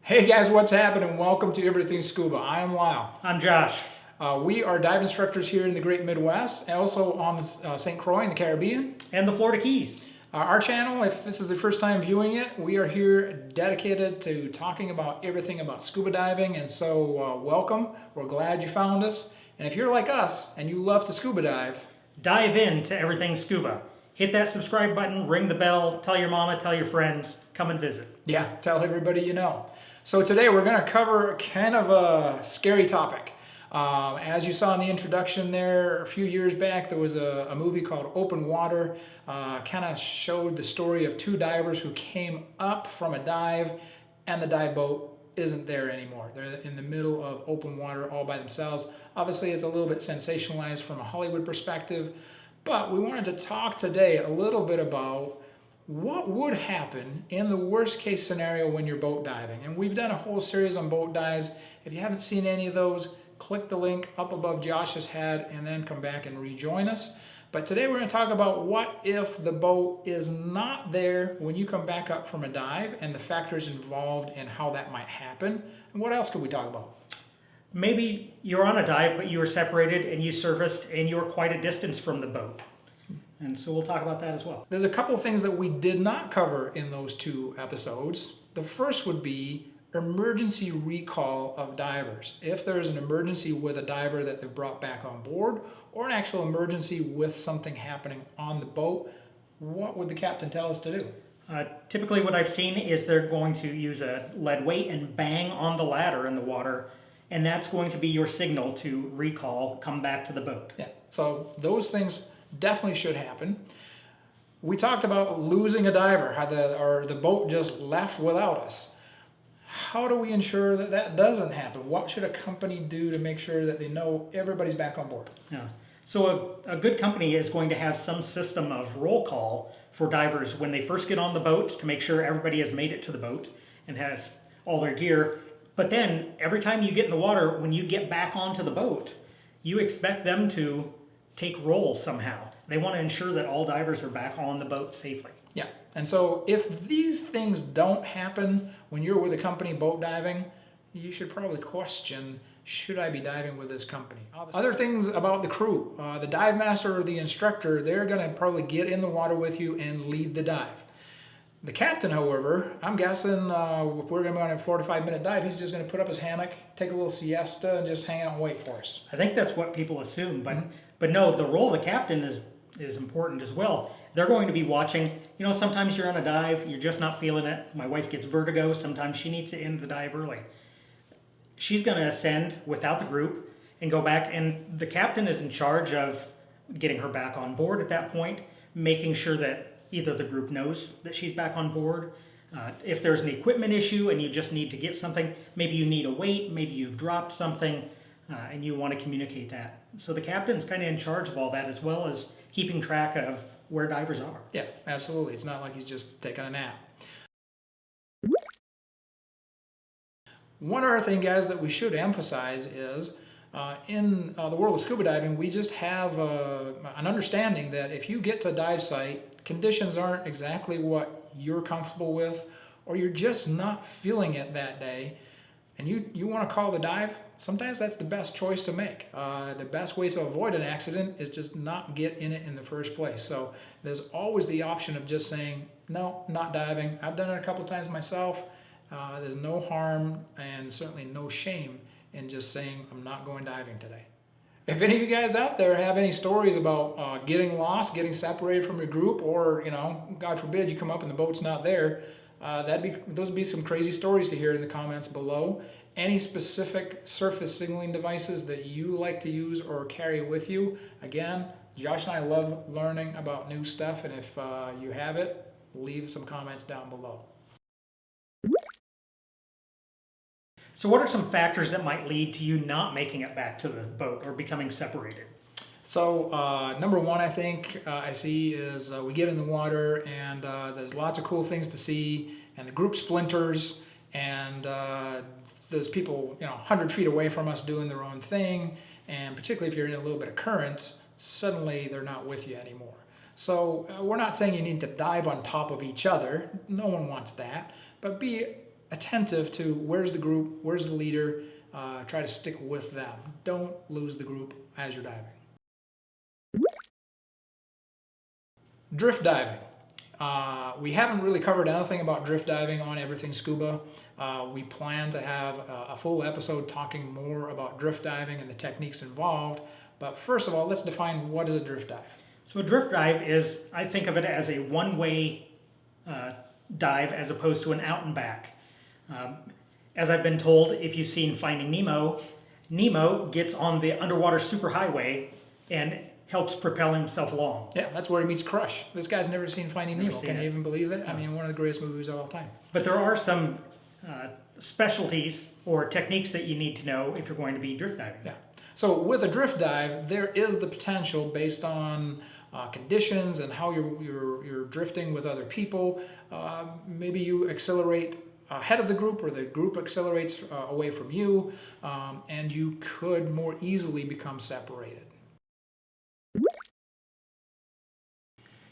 Hey guys, what's happening? Welcome to Everything Scuba. I am Lyle. I'm Josh. We are dive instructors here in the Great Midwest, and also on the St. Croix in the Caribbean. And the Florida Keys. Our channel, if this is the first time viewing it, we are here dedicated to talking about everything about scuba diving, and so welcome. We're glad you found us. And if you're like us and you love to scuba dive, Dive into Everything Scuba. Hit that subscribe button, ring the bell, tell your mama, tell your friends, come and visit. yeah, tell everybody you know. So today we're going to cover kind of a scary topic. As you saw in the introduction there, a few years back, there was a movie called Open Water. Kind of showed the story of two divers who came up from a dive and the dive boat isn't there anymore. They're in the middle of open water all by themselves. Obviously, it's a little bit sensationalized from a Hollywood perspective, but we wanted to talk today a little bit about what would happen in the worst case scenario when you're boat diving. And we've done a whole series on boat dives. If you haven't seen any of those, click the link up above Josh's head and then come back and rejoin us. But today we're going to talk about what if the boat is not there when you come back up from a dive and the factors involved and how that might happen. And what else could we talk about? Maybe you're on a dive, but you were separated and you surfaced and you were quite a distance from the boat. And so we'll talk about that as well. There's a couple of things that we did not cover in those two episodes. The first would be emergency recall of divers. If there is an emergency with a diver that they've brought back on board, or an actual emergency with something happening on the boat, what would the captain tell us to do? Typically what I've seen is they're going to use a lead weight and bang on the ladder in the water, and that's going to be your signal to recall, come back to the boat. Yeah, so those things definitely should happen. We talked about losing a diver, how the boat just left without us. How do we ensure that that doesn't happen? What should a company do to make sure that they know everybody's back on board? Yeah. So a good company is going to have some system of roll call for divers when they first get on the boat to make sure everybody has made it to the boat and has all their gear. But then every time you get in the water, when you get back onto the boat, you expect them to take roll somehow. They want to ensure that all divers are back on the boat safely. Yeah, and so if these things don't happen when you're with a company boat diving, you should probably question, should I be diving with this company? Other things about the crew, the dive master or the instructor, they're going to probably get in the water with you and lead the dive. The captain, however, I'm guessing if we're going to be on a 45-minute dive, he's just going to put up his hammock, take a little siesta, and just hang out and wait for us. I think that's what people assume, but no, the role of the captain is important as well. They're going to be watching. You know, sometimes you're on a dive, you're just not feeling it. My wife gets vertigo. Sometimes she needs to end the dive early. She's going to ascend without the group and go back, and the captain is in charge of getting her back on board at that point, making sure that either the group knows that she's back on board. If there's an equipment issue and you just need to get something, maybe you need a weight, maybe you've dropped something, and you want to communicate that. So the captain's kind of in charge of all that, as well as keeping track of where divers are. Yeah, absolutely. It's not like he's just taking a nap. One other thing, guys, that we should emphasize is in the world of scuba diving, we just have an understanding that if you get to a dive site, conditions aren't exactly what you're comfortable with, or you're just not feeling it that day, and you want to call the dive, sometimes that's the best choice to make. The best way to avoid an accident is just not get in it in the first place. So there's always the option of just saying, no, not diving. I've done it a couple times myself. There's no harm and certainly no shame in just saying, I'm not going diving today. If any of you guys out there have any stories about getting lost, getting separated from your group, or, you know, God forbid you come up and the boat's not there, those would be some crazy stories to hear in the comments below. Any specific surface signaling devices that you like to use or carry with you, again, Josh and I love learning about new stuff, and if you have it, leave some comments down below. So what are some factors that might lead to you not making it back to the boat or becoming separated? So number one, I think I see is we get in the water and there's lots of cool things to see, and the group splinters, and there's people 100 feet away from us doing their own thing, and particularly if you're in a little bit of current, suddenly they're not with you anymore. So we're not saying you need to dive on top of each other. No one wants that, but be attentive to where's the group, where's the leader. Try to stick with them. Don't lose the group as you're diving. Drift diving. We haven't really covered anything about drift diving on Everything Scuba. We plan to have a full episode talking more about drift diving and the techniques involved. But first of all, let's define what is a drift dive. So a drift dive is, I think of it as a one-way dive as opposed to an out and back. As I've been told, if you've seen Finding Nemo, Nemo gets on the underwater superhighway and helps propel himself along. Yeah, that's where he meets Crush. This guy's never seen Finding Nemo. Can you even believe it? I mean, one of the greatest movies of all time. But there are some specialties or techniques that you need to know if you're going to be drift diving. Yeah. So with a drift dive, there is the potential based on conditions and how you're drifting with other people. Maybe you accelerate ahead of the group, or the group accelerates away from you, and you could more easily become separated.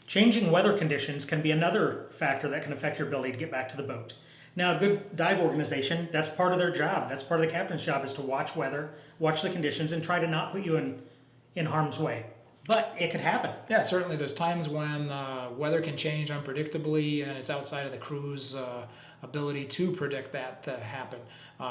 Changing weather conditions can be another factor that can affect your ability to get back to the boat. Now, a good dive organization, that's part of their job. That's part of the captain's job, is to watch weather, watch the conditions, and try to not put you in harm's way. But it could happen. Yeah, certainly there's times when weather can change unpredictably, and it's outside of the crew's ability to predict that to happen.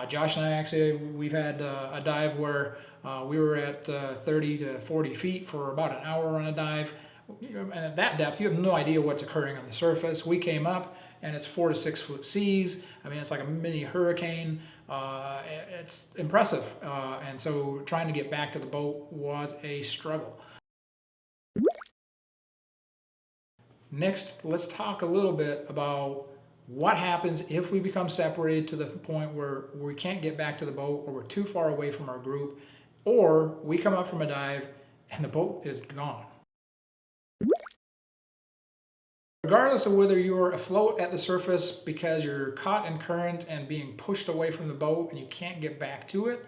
Josh and I actually, we've had a dive where we were at 30 to 40 feet for about an hour on a dive. And at that depth, you have no idea what's occurring on the surface. We came up, and it's 4 to 6 foot seas. I mean, it's like a mini hurricane. It's impressive. And so trying to get back to the boat was a struggle. Next, let's talk a little bit about what happens if we become separated to the point where we can't get back to the boat, or we're too far away from our group, or we come up from a dive and the boat is gone. Regardless of whether you're afloat at the surface because you're caught in current and being pushed away from the boat and you can't get back to it,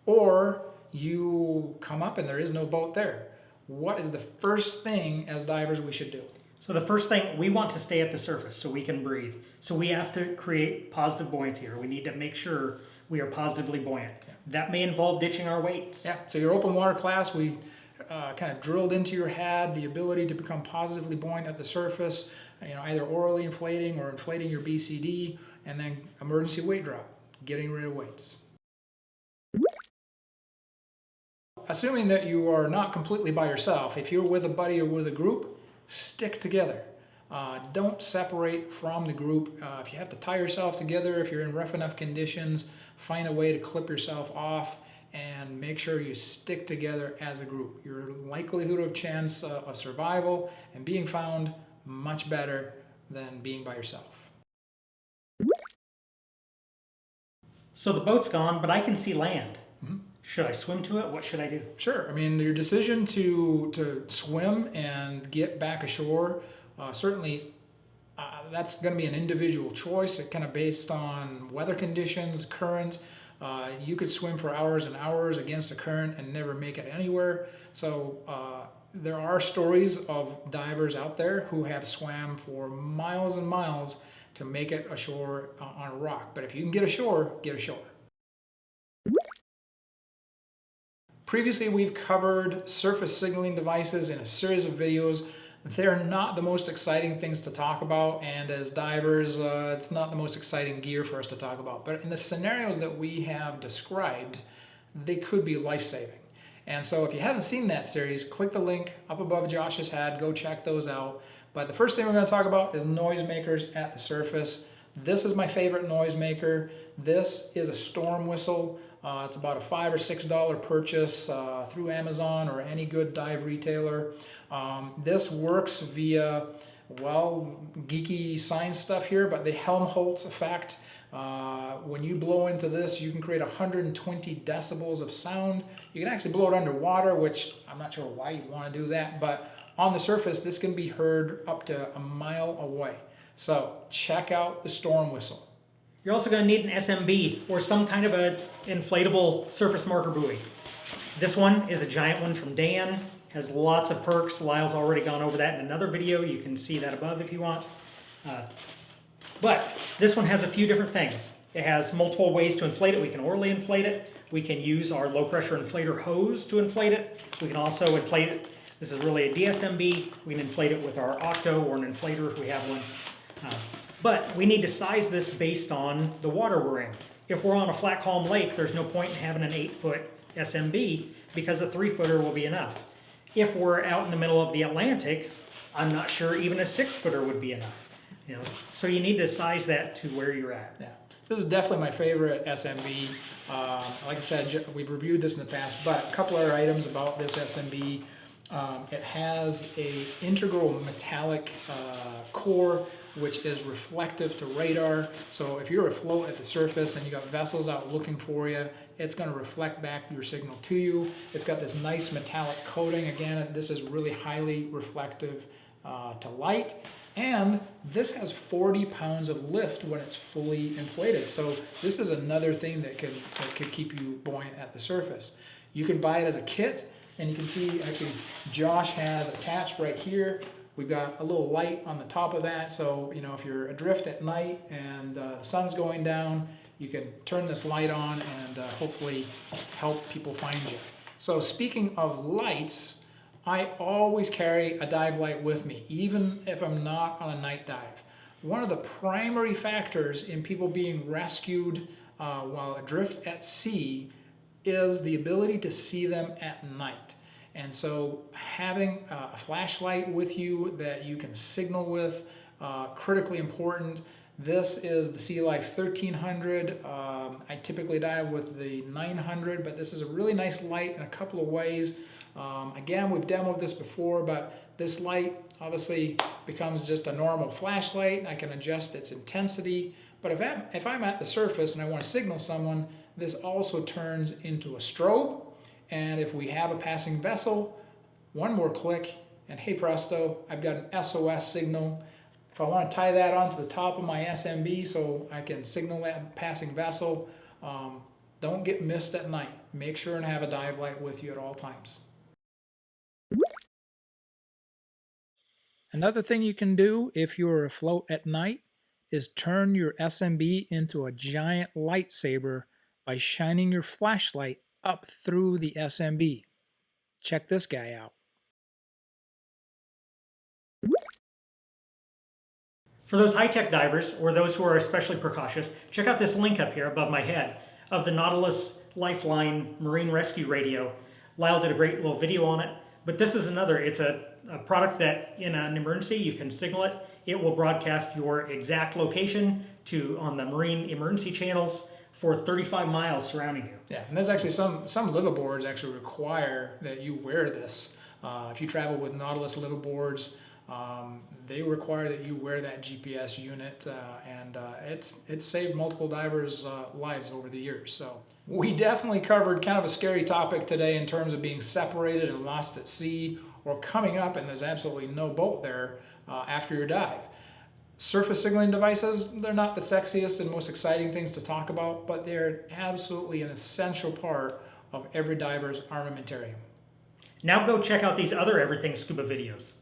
or you come up and there is no boat there, what is the first thing as divers we should do? So the first thing, we want to stay at the surface so we can breathe. So we have to create positive buoyancy, or we need to make sure we are positively buoyant. Yeah. That may involve ditching our weights. Yeah, so your open water class, we kind of drilled into your head the ability to become positively buoyant at the surface, either orally inflating or inflating your BCD, and then emergency weight drop, getting rid of weights. Assuming that you are not completely by yourself, if you're with a buddy or with a group, stick together. Don't separate from the group. If you have to tie yourself together, if you're in rough enough conditions, find a way to clip yourself off and make sure you stick together as a group. Your likelihood of chance of survival and being found much better than being by yourself. So the boat's gone, but I can see land. Mm-hmm. Should I swim to it? What should I do? Sure. I mean, your decision to swim and get back ashore, certainly that's going to be an individual choice. It kind of based on weather conditions, current. You could swim for hours and hours against a current and never make it anywhere. So there are stories of divers out there who have swam for miles and miles to make it ashore on a rock. But if you can get ashore, get ashore. Previously, we've covered surface signaling devices in a series of videos. They're not the most exciting things to talk about, and as divers, it's not the most exciting gear for us to talk about. But in the scenarios that we have described, they could be life-saving. And so if you haven't seen that series, click the link up above Josh's head, go check those out. But the first thing we're going to talk about is noisemakers at the surface. This is my favorite noisemaker. This is a storm whistle. It's about a $5 or $6 purchase through Amazon or any good dive retailer. This works via, well, geeky science stuff here, but the Helmholtz effect. When you blow into this, you can create 120 decibels of sound. You can actually blow it underwater, which I'm not sure why you'd want to do that, but on the surface, this can be heard up to a mile away. So check out the storm whistle. You're also going to need an SMB or some kind of an inflatable surface marker buoy. This one is a giant one from Dan. Has lots of perks. Lyle's already gone over that in another video. You can see that above if you want. But this one has a few different things. It has multiple ways to inflate it. We can orally inflate it. We can use our low pressure inflator hose to inflate it. We can also inflate it. This is really a DSMB. We can inflate it with our Octo or an inflator if we have one. But we need to size this based on the water we're in. If we're on a flat, calm lake, there's no point in having an 8-foot SMB because a 3-footer will be enough. If we're out in the middle of the Atlantic, I'm not sure even a 6-footer would be enough. You know, so you need to size that to where you're at. Yeah. This is definitely my favorite SMB. Like I said, we've reviewed this in the past, but a couple other items about this SMB. It has a integral metallic core, which is reflective to radar. So if you're afloat at the surface and you got vessels out looking for you, it's going to reflect back your signal to you. It's got this nice metallic coating. Again, this is really highly reflective to light. And this has 40 pounds of lift when it's fully inflated. So this is another thing that could keep you buoyant at the surface. You can buy it as a kit, and you can see actually Josh has attached right here. We've got a little light on the top of that, so you know if you're adrift at night and the sun's going down, you can turn this light on and hopefully help people find you. So speaking of lights, I always carry a dive light with me, even if I'm not on a night dive. One of the primary factors in people being rescued while adrift at sea is the ability to see them at night. And so having a flashlight with you that you can signal with, critically important. This is the Sea Life 1300. I typically dive with the 900, but this is a really nice light in a couple of ways. Again, we've demoed this before, but this light obviously becomes just a normal flashlight. I can adjust its intensity, but if I'm at the surface and I want to signal someone, this also turns into a strobe. And if we have a passing vessel, one more click and hey presto, I've got an SOS signal. If I want to tie that onto the top of my SMB so I can signal that passing vessel, don't get missed at night. Make sure and have a dive light with you at all times. Another thing you can do if you're afloat at night is turn your SMB into a giant lightsaber by shining your flashlight up through the SMB. Check this guy out. For those high-tech divers, or those who are especially precautious, check out this link up here above my head of the Nautilus Lifeline Marine Rescue Radio. Lyell did a great little video on it, but this is another. It's a product that in an emergency you can signal it. It will broadcast your exact location on the marine emergency channels for 35 miles surrounding you. Yeah, and there's actually some liveaboards actually require that you wear this. If you travel with Nautilus liveaboards, they require that you wear that GPS unit, and it's saved multiple divers' lives over the years. So we definitely covered kind of a scary topic today in terms of being separated and lost at sea, or coming up and there's absolutely no boat there after your dive. Surface signaling devices, they're not the sexiest and most exciting things to talk about, but they're absolutely an essential part of every diver's armamentarium. Now go check out these other Everything Scuba videos.